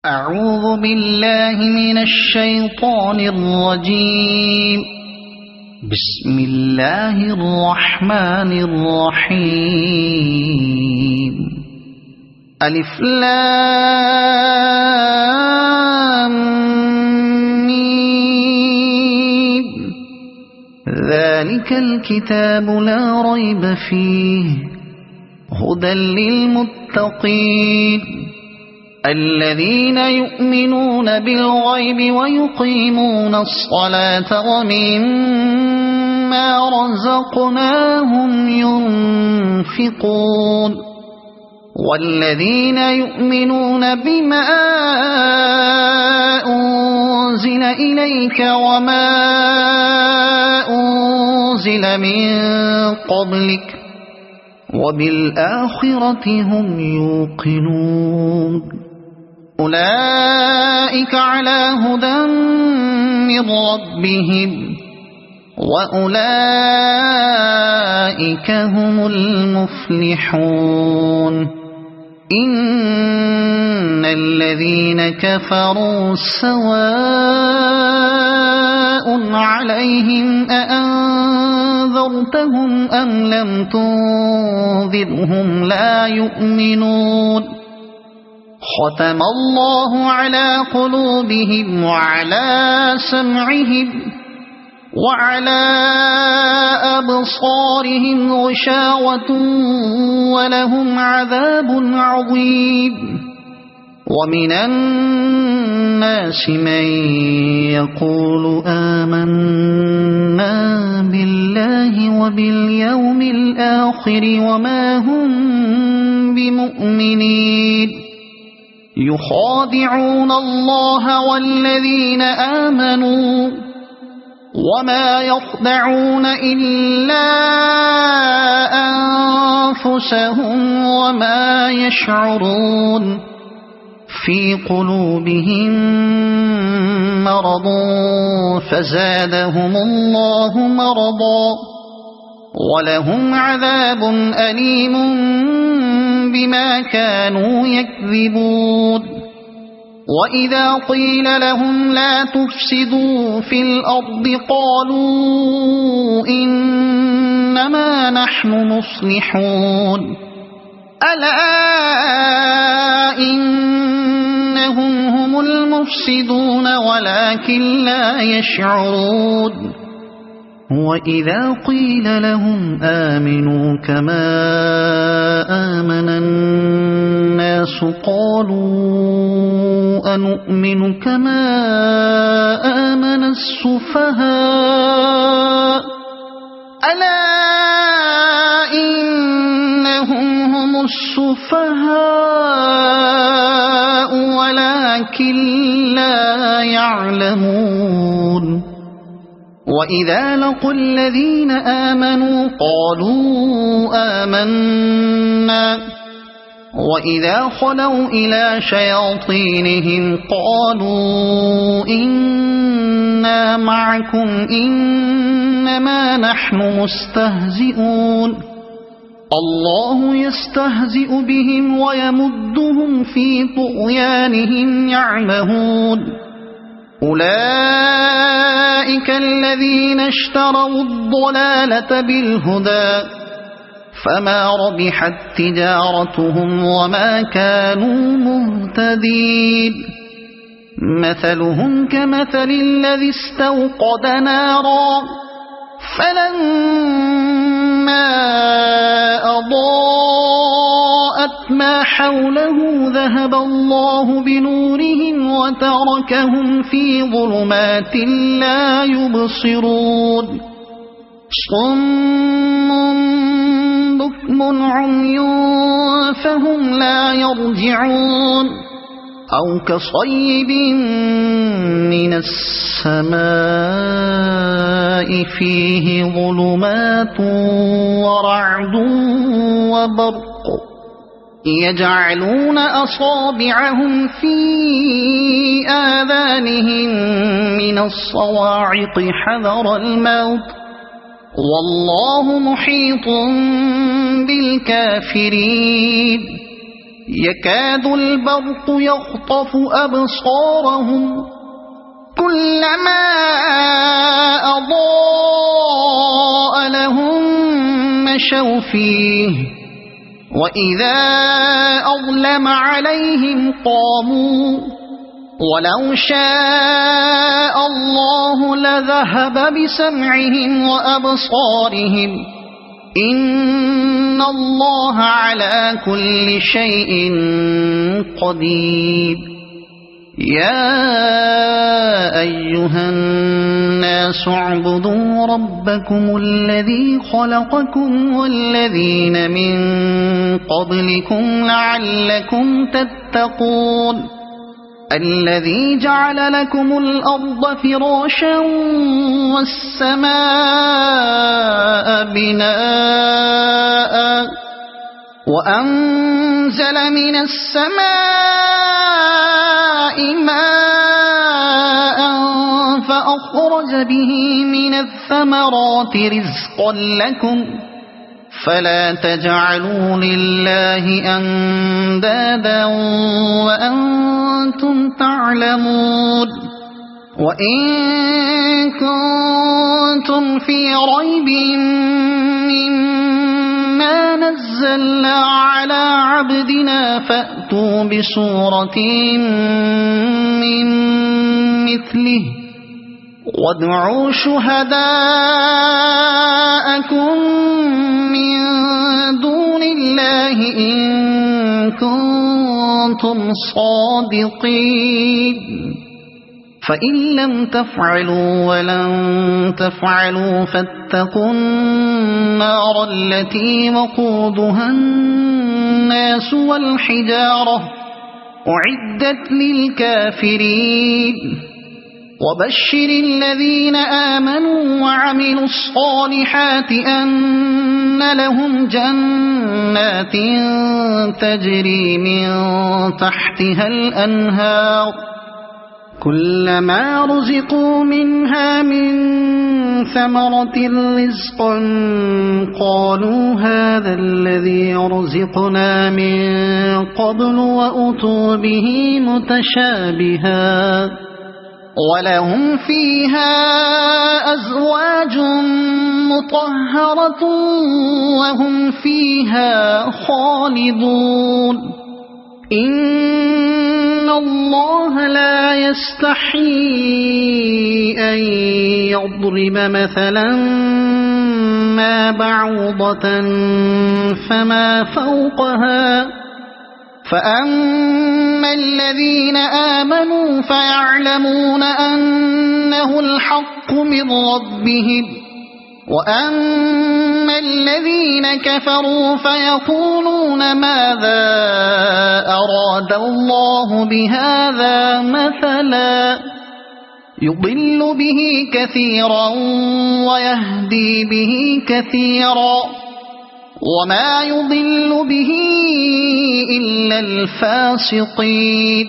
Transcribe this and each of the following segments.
أعوذ بالله من الشيطان الرجيم. بسم الله الرحمن الرحيم. ألف لام ميم. ذلك الكتاب لا ريب فيه هدى للمتقين الذين يؤمنون بالغيب ويقيمون الصلاة ومما رزقناهم ينفقون والذين يؤمنون بما أنزل إليك وما أنزل من قبلك وبالآخرة هم يوقنون أولئك على هدى من ربهم وأولئك هم المفلحون. إن الذين كفروا سواء عليهم أأنذرتهم أم لم تنذرهم لا يؤمنون. ختم الله على قلوبهم وعلى سمعهم وعلى أبصارهم غشاوة ولهم عذاب عظيم. ومن الناس من يقول آمنا بالله وباليوم الآخر وما هم بمؤمنين يخادعون الله والذين آمنوا وما يخدعون إلا أنفسهم وما يشعرون. في قلوبهم مرض فزادهم الله مرضا ولهم عذاب أليم بما كانوا يكذبون. وإذا قيل لهم لا تفسدوا في الأرض قالوا إنما نحن مصلحون ألا إنهم هم المفسدون ولكن لا يشعرون. وإذا قيل لهم آمنوا كما آمن الناس قالوا أنؤمن كما آمن السفهاء ألا إنهم هم السفهاء ولكن لا يعلمون. وإذا لقوا الذين آمنوا قالوا آمنا وإذا خلوا إلى شياطينهم قالوا إنا معكم إنما نحن مستهزئون. الله يستهزئ بهم ويمدهم في طغيانهم يعمهون. أولئك الذين اشتروا الضلالة بالهدى فما ربحت تجارتهم وما كانوا مهتدين. مثلهم كمثل الذي استوقد نارا فلما أضاءت ما حوله ذهب الله بنورهم وتركهم في ظلمات لا يبصرون. صم بكم عمي فهم لا يرجعون. أو كصيب من السماء فيه ظلمات ورعد وبرق يجعلون أصابعهم في آذانهم من الصواعق حذر الموت والله محيط بالكافرين. يكاد البرق يخطف أبصارهم كلما أضاء لهم مشوا فيه وإذا أظلم عليهم قاموا ولو شاء الله لذهب بسمعهم وأبصارهم إن الله على كل شيء قدير يا أيها الناس اعبدوا ربكم الذي خلقكم والذين من قبلكم لعلكم تتقون الذي جعل لكم الأرض فراشا والسماء بناء وأنزل من السماء ماء فأخرج به من الثمرات رزقا لكم فلا تجعلوا لله أندادا وأنتم تعلمون وإن كنتم في ريب مما نزلنا على عبدنا فأتوا بسورة من مثله وادعوا شهداءكم من دون الله إن كنتم صادقين فإن لم تفعلوا ولن تفعلوا فاتقوا النار التي وقودها الناس والحجارة أعدت للكافرين وبشر الذين آمنوا وعملوا الصالحات أن لهم جنات تجري من تحتها الأنهار كلما رزقوا منها من ثمرة رزقا قالوا هذا الذي رزقنا من قبل وأتوا به متشابها ولهم فيها أزواج مطهرة وهم فيها خالدون إن الله لا يستحيي أن يضرب مثلا ما بعوضة فما فوقها فأما الذين آمنوا فيعلمون أنه الحق من ربهم وأما الذين كفروا فيقولون ماذا أراد الله بهذا مثلا يضل به كثيرا ويهدي به كثيرا وما يضل به إلا الفاسقين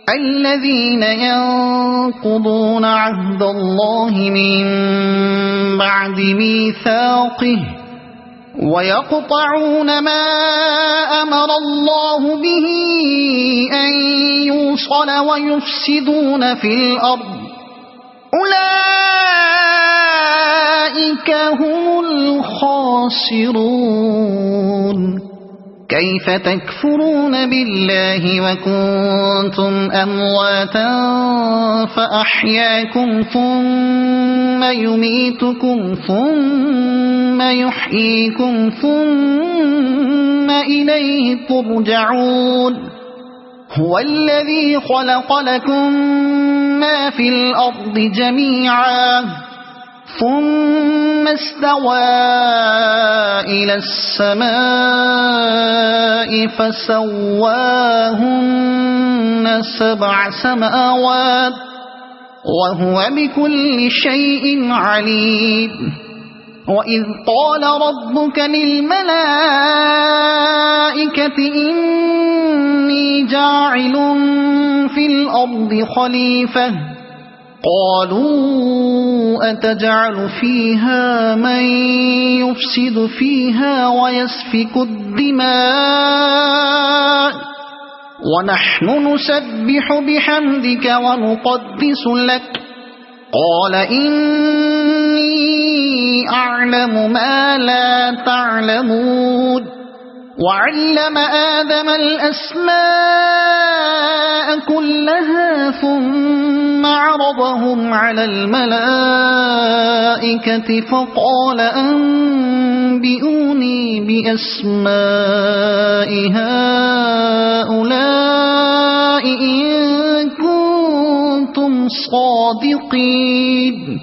الذين ينقضون عهد الله من بعد ميثاقه ويقطعون ما أمر الله به أن يوصل ويفسدون في الأرض أولئك هم الخاسرون كيف تكفرون بالله وكنتم أمواتا فأحياكم ثم يميتكم ثم يحييكم ثم إليه ترجعون هو الذي خلق لكم ما في الأرض جميعا ثم استوى إلى السماء فسواهن 7 سماوات وهو بكل شيء عليم وإذ قال ربك للملائكة إني جاعل في الأرض خليفة قالوا أتجعل فيها من يفسد فيها ويسفك الدماء ونحن نسبح بحمدك ونقدس لك قال إني أعلم ما لا تعلمون وعلم آدم الأسماء كلها ثم عرضهم على الملائكة فقال أنبئوني بأسماء هؤلاء إن كنتم صادقين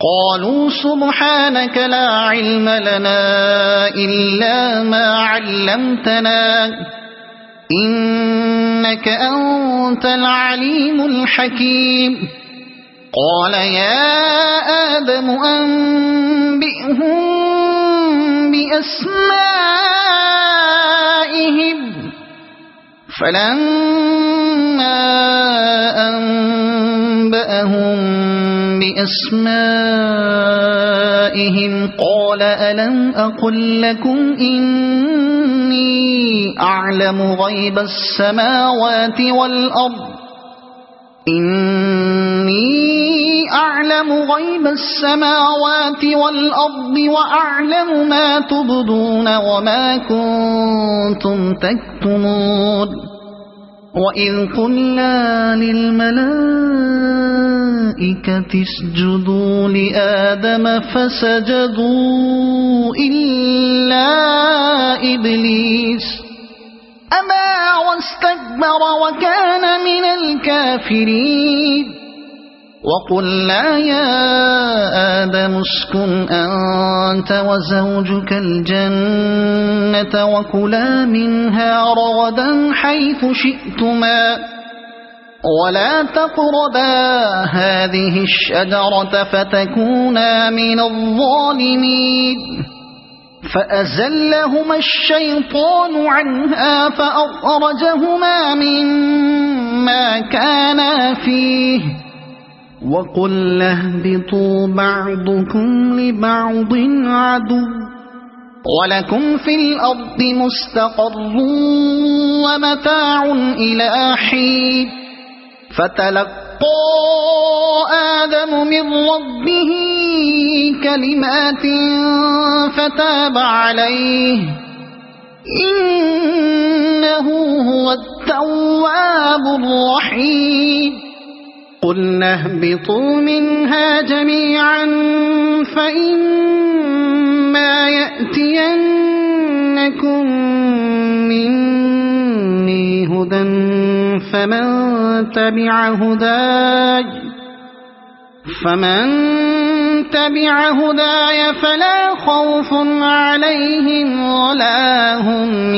قالوا سبحانك لا علم لنا إلا ما علمتنا إنك أنت العليم الحكيم قال يا آدم أنبئهم بأسمائهم فلما أنبأهم بأسمائهم قال ألم أقل لكم إني أعلم غيب السماوات والأرض وأعلم ما تبدون وما كنتم تكتمون وإذ قلنا للملائكة اسجدوا لآدم فسجدوا إلا إبليس أبى واستكبر وكان من الكافرين وقلنا يا آدم اسكن أنت وزوجك الجنة وكلا منها رغدا حيث شئتما ولا تقربا هذه الشجرة فتكونا من الظالمين فأزلهما الشيطان عنها فأخرجهما مما كانا فيه وقلنا اهبطوا بعضكم لبعض عدو ولكم في الأرض مستقر ومتاع إلى حين فتلقى آدم من ربه كلمات فتاب عليه إنه هو التواب الرحيم قلنا اهبطوا منها جميعا فإما يأتينكم مني هدى فمن تبع هداي فلا خوف عليهم ولا هم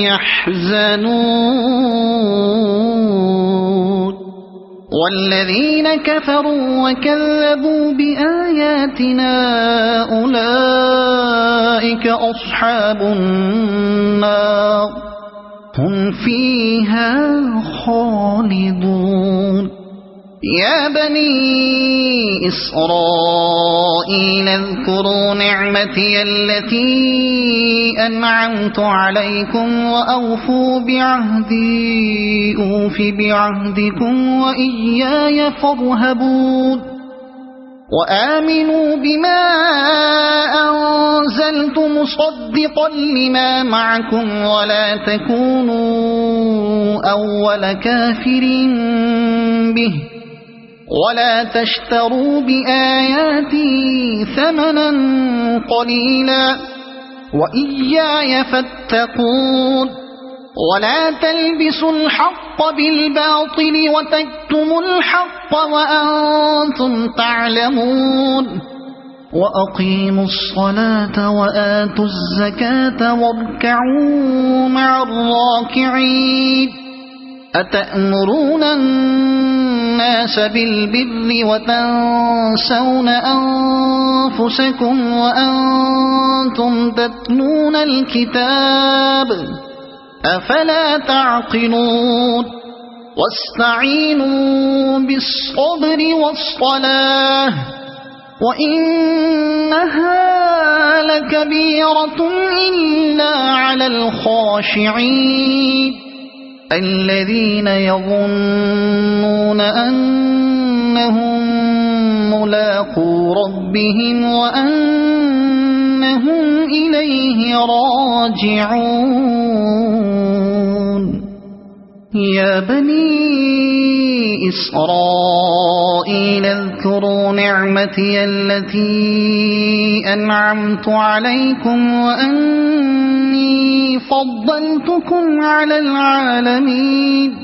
يحزنون والذين كفروا وكذبوا بآياتنا أولئك أصحاب النار هم فيها خالدون يا بني إسرائيل اذكروا نعمتي التي أنعمت عليكم وأوفوا بعهدي أوف بعهدكم وإياي فارهبون وآمنوا بما أنزلت مصدقا لما معكم ولا تكونوا أول كافر به ولا تشتروا بآياتي ثمنا قليلا وإياي فاتقون ولا تلبسوا الحق بالباطل وتكتموا الحق وأنتم تعلمون وأقيموا الصلاة وآتوا الزكاة واركعوا مع الراكعين أتأمرون الناس بالبر وتنسون أنفسكم وأنتم تتلون الكتاب أفلا تعقلون واستعينوا بالصبر والصلاة وإنها لكبيرة إلا على الخاشعين الذين يظنون أنهم ملاقو ربهم وأنهم إليه راجعون يا بني إسرائيل اذكروا نعمتي التي أنعمت عليكم وأني فضلتكم على العالمين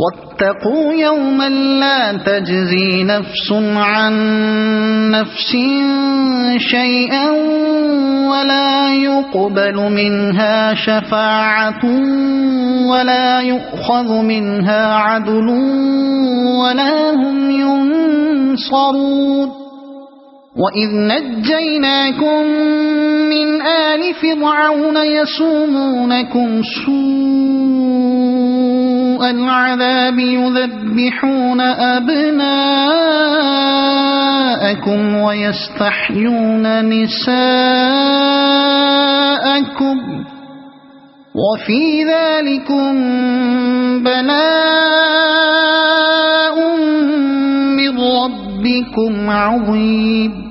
واتقوا يوما لا تجزي نفس عن نفس شيئا ولا يقبل منها شفاعة ولا يؤخذ منها عدل ولا هم ينصرون وإذ نجيناكم من آل فرعون يسومونكم سوء العذاب يذبحون أبناءكم ويستحيون نساءكم وفي ذلكم بلاء من ربكم عظيم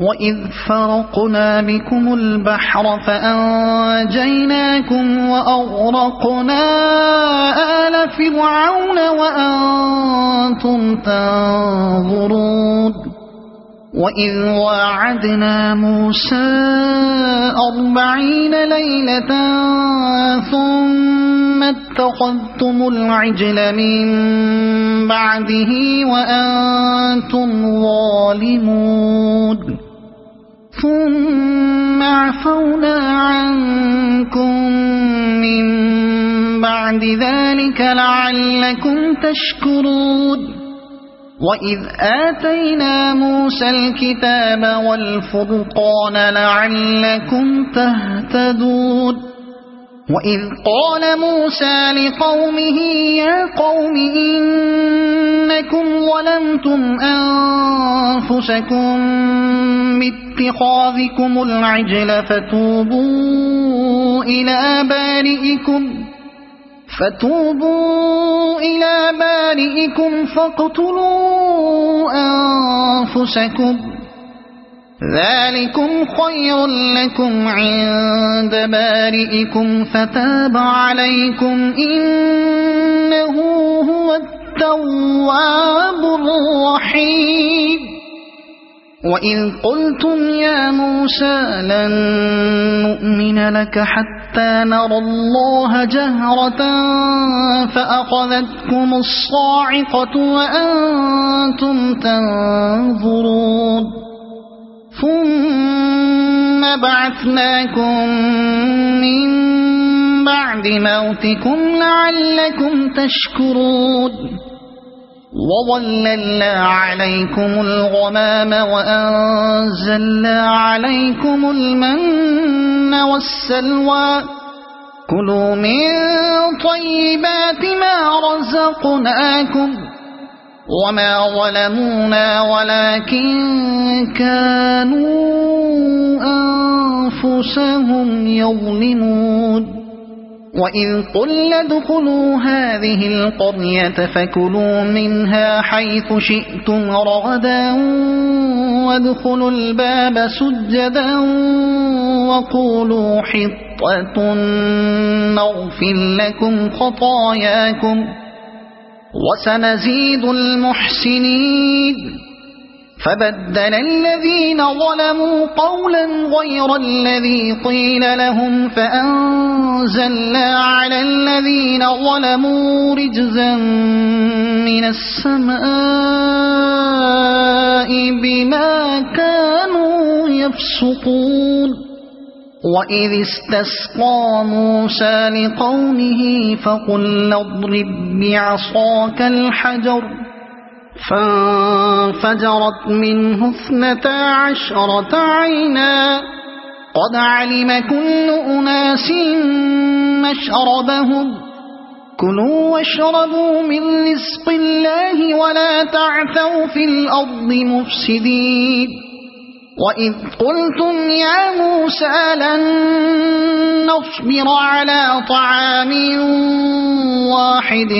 وإذ فرقنا بكم البحر فأنجيناكم وأغرقنا آل فرعون وأنتم تنظرون وإذ واعدنا موسى 40 ليلة ثم اتخذتم العجل من بعده وأنتم ظالمون ثم عفونا عنكم من بعد ذلك لعلكم تشكرون وإذ آتينا موسى الكتاب والفرقان لعلكم تهتدون وإذ قال موسى لقومه يا قوم إنكم ظلمتم أنفسكم باتخاذكم العجل فتوبوا إلى بارئكم فاقتلوا أنفسكم ذلكم خير لكم عند بارئكم فتاب عليكم إنه هو التواب الرحيم وإذ قلتم يا موسى لن نؤمن لك حتى نرى الله جهرة فأخذتكم الصاعقة وأنتم تنظرون ثم بعثناكم من بعد موتكم لعلكم تشكرون وظللنا عليكم الغمام وأنزلنا عليكم المن والسلوى كلوا من طيبات ما رزقناكم وما ظلمونا ولكن كانوا أنفسهم يظلمون وإذ قلنا ادخلوا هذه القرية فكلوا منها حيث شئتم رغدا وادخلوا الباب سجدا وقولوا حطة نغفر لكم خطاياكم وسنزيد المحسنين فبدل الذين ظلموا قولا غير الذي قيل لهم فأنزلنا على الذين ظلموا رجزا من السماء بما كانوا يفسقون وإذ استسقى موسى لقومه فقلنا اضرب بعصاك الحجر فانفجرت منه 12 عينا قد علم كل أناس مشربهم كلوا واشربوا من رزق الله ولا تعثوا في الأرض مفسدين وإذ قلتم يا موسى لن نصبر على طعام واحد